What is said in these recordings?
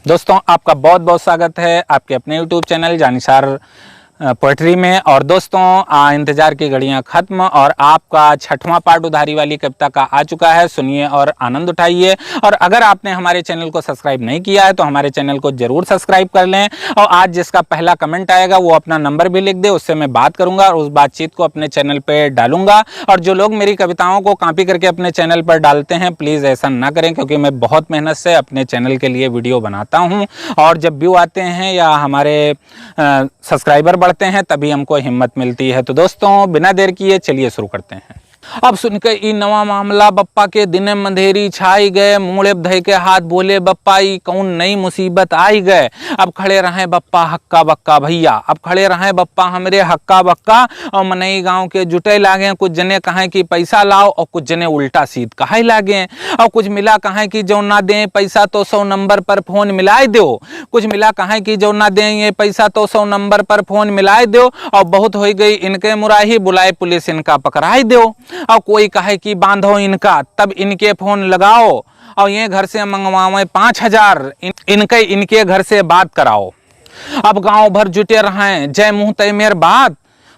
दोस्तों आपका बहुत बहुत स्वागत है आपके अपने YouTube चैनल जानिसार पोएट्री में। और दोस्तों इंतज़ार की घड़ियां ख़त्म और आपका 6वां पार्ट उधारी वाली कविता का आ चुका है। सुनिए और आनंद उठाइए। और अगर आपने हमारे चैनल को सब्सक्राइब नहीं किया है तो हमारे चैनल को ज़रूर सब्सक्राइब कर लें। और आज जिसका पहला कमेंट आएगा वो अपना नंबर भी लिख दे, उससे मैं बात करूँगा और उस बातचीत को अपने चैनल पर डालूंगा। और जो लोग मेरी कविताओं को कॉपी करके अपने चैनल पर डालते हैं प्लीज़ ऐसा ना करें, क्योंकि मैं बहुत मेहनत से अपने चैनल के लिए वीडियो बनाता हूँ। और जब व्यू आते हैं या हमारे सब्सक्राइबर बढ़ते हैं तभी हमको हिम्मत मिलती है। तो दोस्तों बिना देर किए चलिए शुरू करते हैं। अब सुनकर ई नवा मामला बप्पा के दिन मंधेरी छाई गए, मुड़े धई के हाथ बोले बप्पा ई कौन नई मुसीबत आई गए। अब खड़े रहे बप्पा हक्का बक्का भैया, अब खड़े रहे बप्पा हमरे हक्का बक्का। और मनई गांव के जुटे लागे, कुछ जने कहें कि पैसा लाओ और कुछ जने उल्टा सीध कहे लागे। और कुछ मिला कहें कि जो ना दें पैसा तो 100 नंबर पर फोन मिलाए दो। कुछ मिला कहें कि जो ना दें ये पैसा तो 100 नंबर पर फोन मिलाए दो। और बहुत हो गई इनके मुराही, बुलाए पुलिस इनका पकड़ाई दो। और कोई कहे कि बांधो इनका तब इनके फोन लगाओ। और ये घर से मंगवावे 5000, इनके घर से बात कराओ। अब गांव भर जुटे रहे जय मुंह तय मेर बात,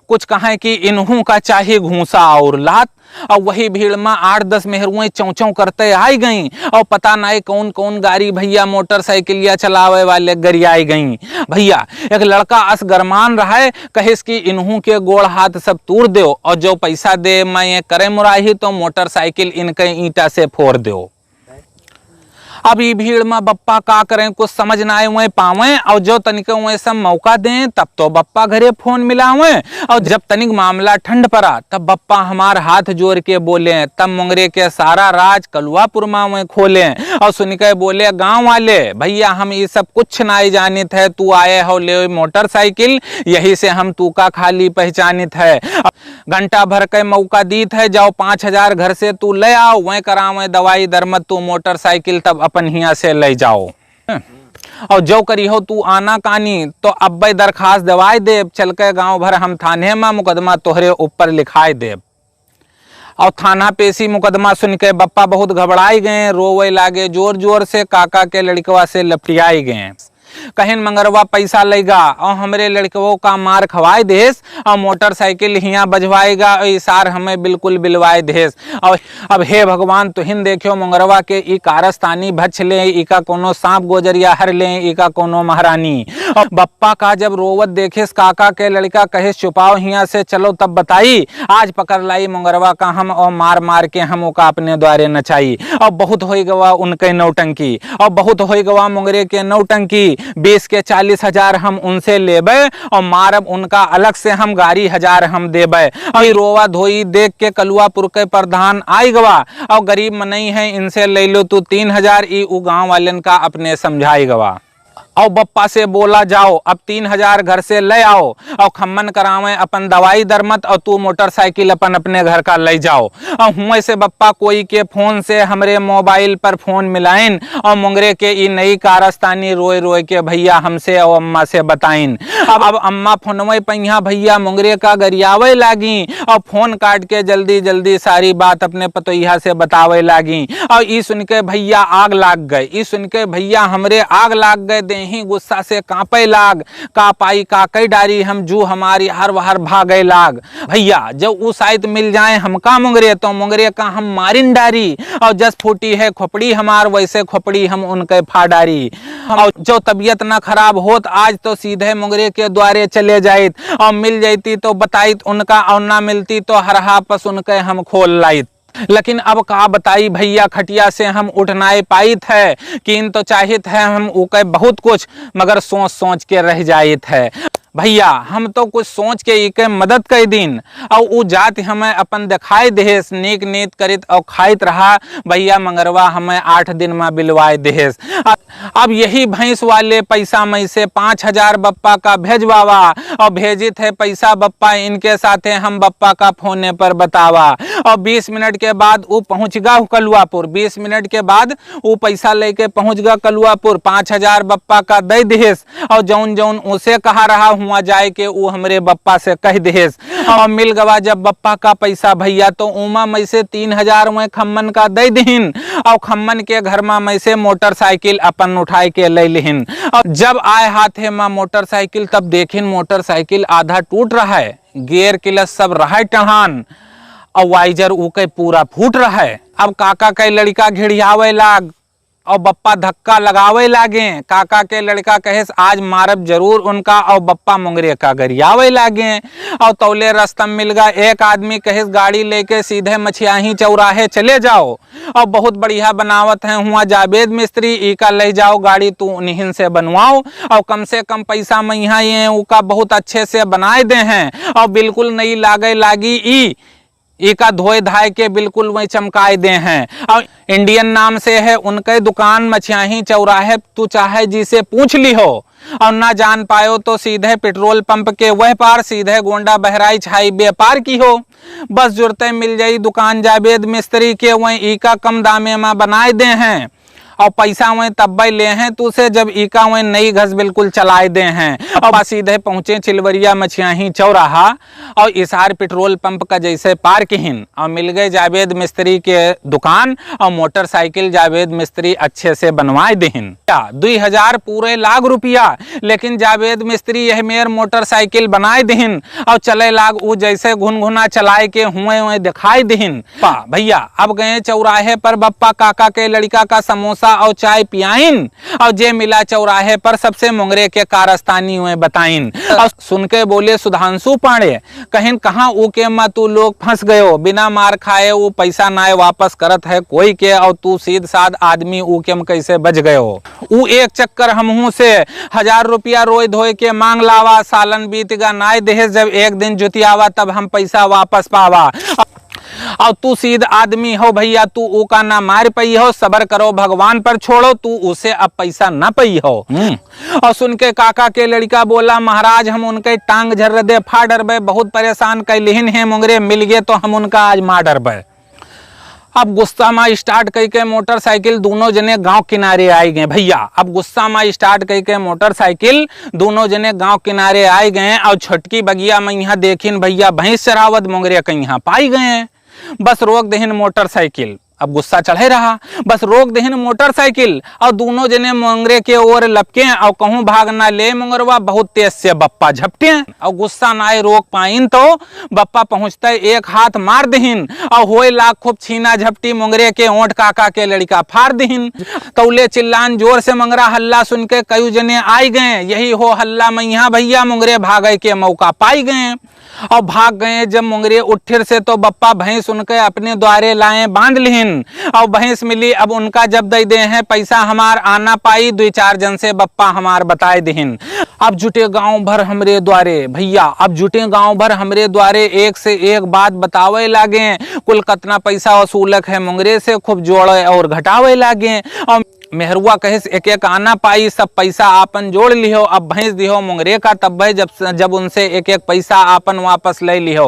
कुछ कहें कि इन्हू का चाहे घूसा और लात। और वही भीड़ में 8-10 मेहरुएं चौं करते आई गईं। और पता नहीं कौन कौन गाड़ी भैया मोटरसाइकिलिया चलावे वाले गरियाई गईं। भैया एक लड़का अस गरमान रहा है, कहिस कि इन्हू के गोड़ हाथ सब तोड़ दो और जो पैसा दे मैं ये करे मुराही तो मोटरसाइकिल इनके ईंटा से फोड़ दो। अब ये भीड़ में बप्पा का करें कुछ समझ ना आए वह पावे। और जो तनिक वह सब मौका दें तब तो बप्पा घरे फोन मिलावे। और जब तनिक मामला ठंड पड़ा तब बप्पा हमार हाथ जोड़ के बोले, तब मुंगरे के सारा राज कलुआपुर में खोले। और सुन के बोले गांव वाले भैया हम ये सब कुछ ना जानित है, तू आए हो ले मोटरसाइकिल यही से हम तू का खाली पहचानित है। घंटा भर के मौका दीत है, जाओ 5000 घर से तू ले आओ, वह करावे दवाई दरमत तू मोटरसाइकिल तब अपन हिया से ले जाओ। और जो करी हो तू आना कानी तो अब दरखास्त दवाई देव, चल के गांव भर हम थाने में मुकदमा तोहरे ऊपर लिखाए देव। और थाना पेशी मुकदमा सुन के बप्पा बहुत घबराई गए, रोवे लागे जोर जोर से, काका के लड़कवा से लपटियाई गए। कहीं मंगरवा पैसा लेगा और हमरे लड़कों का मार खवाए देस। और मोटरसाइकिल हिया बजवाएगा और इसार हमें बिल्कुल बिलवाए देस। और अब हे भगवान तुहिन देखियो मंगरवा के ई कारस्तानी भछ ले, इका कोनो सांप गोजरिया हर ले, इका कोनो महारानी। और बप्पा का जब रोवत देखेस काका के लड़का कहे छुपाओ हिया से चलो तब बताई, आज पकड़ लाई मंगरवा का हम और मार मार के हम ओका अपने द्वारे नचाई। और बहुत हो गवा उनके नौटंकी, और बहुत हो गवा मुंगरे के नौटंकी। 20 के 40,000 हम उनसे लेबे और मारब उनका अलग से हम 11,000 हम देबे। और रोवा धोई देख के कलुआपुर के प्रधान आई गवा, और गरीब मनई है इनसे ले लो तू 3,000, ई उ गांव वालन का अपने समझाई गवा। और बप्पा से बोला जाओ अब 3,000 घर से ले आओ और खम्मन करावे अपन दवाई दरमत, और तू मोटरसाइकिल अपन अपने घर का ले जाओ। और हुए से बप्पा कोई के फोन से हमरे मोबाइल पर फोन मिलाइन, और मुंगरे के ई नई कारस्तानी रोए रोए के भैया हमसे और अम्मा से बताइन। अब अम्मा फोनवे पहिया भैया मुंगरे का गरियावे लागी, और फोन काट के जल्दी जल्दी सारी बात अपने पतोहिया से बतावे लागी। और ई सुन के भैया आग लाग गए, ई सुन के भैया हमरे आग लाग गए, ही गुस्सा से कांपे लाग, का पाई का कई डारी हम जू हमारी हर वहर भागे लाग। भैया जब उस साइड मिल जाए हमका मुंगरे तो मुंगरे का हम मारिन डारी, और जस फूटी है खोपड़ी हमार वैसे खोपड़ी हम उनके फाडारी। और जो तबीयत ना खराब होत आज तो सीधे मुंगरे के द्वारे चले जाइत, और मिल जाती तो बताइत उनका, और ना मिलती तो हरहा पस उनके हम खोल लाइत। लेकिन अब का बताई भैया खटिया से हम उठ नाए पाइत है, कीन तो चाहित है हम उके बहुत कुछ मगर सोच सोच के रह जाइत है। भैया हम तो कुछ सोच के इके मदद कर दिन, और उ जात हमें अपन दिखाई देस, नीक नीत करित और खाइत रहा भैया मंगरवा हमें 8 दिन में बिलवाए देस। अब यही भैंस वाले पैसा में से 5,000 बप्पा का भेजवावा, और भेजित है पैसा बप्पा इनके साथे हम बप्पा का फोने पर बतावा। और 20 मिनट के बाद वो पहुंच गा कलुआपुर, 20 मिनट के बाद वो पैसा लेके पहुंच गा कलुआपुर, 5,000 बप्पा का दे देस। और जौन जौन उसे कहा रहा हुआ जाए के वो हमरे बप्पा से कह देस। और मिल गवा जब बप्पा का पैसा भैया तो उमा में से 3,000 में खम्मन का दे दीन और खम्मन के घर में से मोटरसाइकिल अपन उठाए के ले लिहिन। और जब आए हाथे में मोटरसाइकिल तब देखिन मोटरसाइकिल आधा टूट रहा है, गियर क्लच सब रहा है टहान और वाइजर ऊके पूरा फूट रहा है। अब काका के लड़का घिड़ियावे लाग और बप्पा धक्का लगावे लागे। काका के लड़का कहे आज मारब जरूर उनका और बप्पा मुंगरे का गरियावे लागे। और तौले रास्ता मिल गया एक आदमी कहे गाड़ी लेके सीधे मछियाही चौराहे चले जाओ और बहुत बढ़िया बनावत है हुआ जावेद मिस्त्री, ई का ले जाओ गाड़ी तू उन्हीं से बनवाओ और कम से कम पैसा में यहाँ ये उका बहुत अच्छे से बनाए दे हैं और बिल्कुल नहीं लागे लागी ई का धोए धाय के बिल्कुल वही चमकाए दे हैं। और इंडियन नाम से है उनके दुकान मछियाही चौराहे, तू चाहे जिसे पूछ ली हो और ना जान पायो तो सीधे पेट्रोल पंप के वह पार सीधे गोंडा बहराइच हाईवे पार की हो। बस जुरते मिल जाई दुकान जावेद मिस्त्री के वही ई का कम दामे में बनाए दे हैं और पैसा वहीं तब ले हैं तू से जब ईका वहीं नई घस बिल्कुल चलाए दे हैं। और सीधे पहुंचे चिलवरिया मछियाही चौराहा और इसार पेट्रोल पंप का जैसे पार किहिन और मिल गए जावेद मिस्त्री के दुकान और मोटरसाइकिल जावेद मिस्त्री अच्छे से बनवाए देहिन। 2,000 पूरे लाख रुपया, लेकिन जावेद मिस्त्री यह मेर मोटरसाइकिल बनाए देहिन और चले लाग ऊ जैसे घुनघुना चलाए के हुए दिखाई देहिन। भैया अब गए चौराहे पर बप्पा काका के लड़का का समोसा और चाय पियाइन और जे मिला चौराहे पर सबसे मुंगरे के कारस्तानी हुए बताइन। और सुन के बोले सुधांशु पांडे कहीं कहाँ ऊके में तू लोग फंस गयो, बिना मार खाए वो पैसा नाय वापस करत है कोई के और तू सीध साध आदमी ऊके में कैसे बच गयो। ऊ एक चक्कर हमहू से 1,000 रुपया रोई धोए के मांग लावा, सालन बीत गा नाय देहे जब एक दिन जुतियावा तब हम पैसा वापस पावा। और तू सीध आदमी हो भैया, तू ऊका ना मार पई हो, सबर करो भगवान पर छोड़ो, तू उसे अब पैसा ना पई हो। और सुन के काका के लड़का बोला महाराज हम उनके टांग झर दे फाड़ डरबे, बहुत परेशान कैलिहिन है मुंगरे मिल गए तो हम उनका आज मार डरबे। अब गुस्सा में स्टार्ट कई के मोटरसाइकिल दोनों जने गांव किनारे आई गए भैया। अब गुस्सा में स्टार्ट कई के मोटरसाइकिल दोनों जने गांव किनारे आए गए और छटकी बगिया में यहाँ देखिन भैया भैंस चरावत मुंगरे कहीं यहाँ पाई गए। बस रोक देहिन मोटरसाइकिल, अब गुस्सा चढ़े रहा, बस रोक देहिन मोटरसाइकिल और दोनों जने मुंगरे के ओर लपके और कहूँ भागना ले मुंगरवा बहुत तेज से बप्पा झपटे और गुस्सा ना रोक पाइन तो बप्पा पहुंचते एक हाथ मार देहिन और होए लाख खूब छीना झपटी मुंगरे के ओंठ काका के लड़का फाड़ देहिन। तौले चिल्लान जोर से मंगरा हल्ला सुन के कई जने आई गए, यही हो हल्ला में यहाँ भैया मुंगरे भागे के मौका पाई गए और भाग गए। जब मुंगरे उठिर से तो बप्पा भैंस उनके अपने द्वारे लाए बांध लिहिन और भैंस मिली। अब उनका जब दे दे हैं पैसा हमार आना पाई, 2-4 जन से बप्पा हमार बताए दिहिन। अब जुटे गांव भर हमरे द्वारे भैया, अब जुटे गांव भर हमरे द्वारे एक से एक बात बतावे लागे, कुल कितना पैसा वसूलक है मुंगरे से खूब जोड़े और घटावे लागे। और मेहरुआ कहे एक एक आना पाई, सब पैसा आपन जोड़ लिहो, अब भैंस दिहो मुंगरे का तब जब उनसे एक एक पैसा आपन वापस ले लिहो।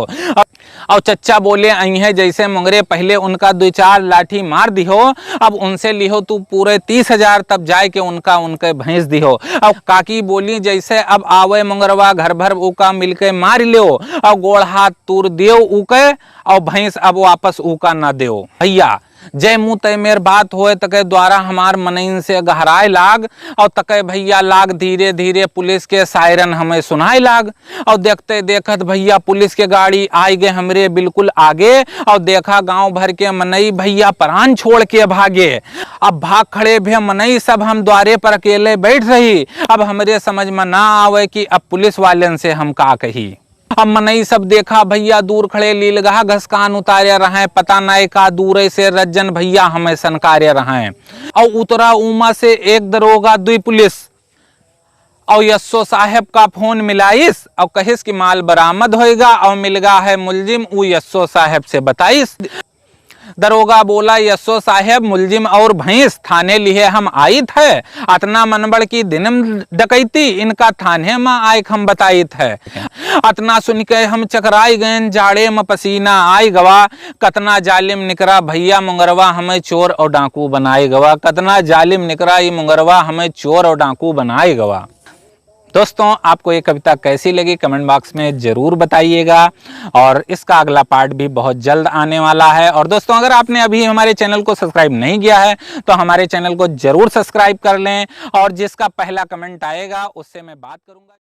और चच्चा बोले आई है जैसे मुंगरे पहले उनका 2-4 लाठी मार दिहो, अब उनसे लिहो तू पूरे 30,000 तब जाए के उनके भैंस दिहो। और काकी बोली जैसे अब आवे मुंगरवा घर भर ऊका मिलके मार लियो और गोड़ हाथ तूर दियो ऊके और भैंस अब वापस ऊका ना दियो। भैया जय मुँह तय मेर बात होए तके द्वारा हमार मनइन से गहराए लाग और तके भैया लाग धीरे धीरे पुलिस के सायरन हमें सुनाए लाग। और देखते देखत भैया पुलिस के गाड़ी आई गए हमरे बिल्कुल आगे और देखा गांव भर के मनई भैया प्राण छोड़ के भागे। अब भाग खड़े भी मनई सब हम द्वारे पर अकेले बैठ रही। अब हमरे समझ में ना आवे कि अब पुलिस वाले से हम का कही। अब मनई सब देखा भैया दूर खड़े लीलगाह घसकान उतारे रहे, पता नहीं का दूर से रज्जन भैया हमें सनकारे रहे। और उतरा उमा से एक दरोगा 2 पुलिस और यस्सो साहेब का फोन मिलाइस और कहिस कि माल बरामद होएगा और मिलगा है मुलजिम ऊ यस्सो साहेब से बताइस। दरोगा बोला यस्सो साहेब मुलजिम और भैंस थाने लिए हम आई थे, अतना मनबड़ की दिनम डकैती इनका थाने में आए हम बताई थे। अतना सुन के हम चकराई गए, जाड़े में पसीना आई गवा, कतना जालिम निकरा भैया मुंगरवा हमें चोर और डाकू बनाए गवा, कतना जालिम निकरा ये मुंगरवा हमें चोर और डाकू बनाए गवा। दोस्तों आपको ये कविता कैसी लगी कमेंट बॉक्स में ज़रूर बताइएगा, और इसका अगला पार्ट भी बहुत जल्द आने वाला है। और दोस्तों अगर आपने अभी हमारे चैनल को सब्सक्राइब नहीं किया है तो हमारे चैनल को ज़रूर सब्सक्राइब कर लें, और जिसका पहला कमेंट आएगा उससे मैं बात करूँगा।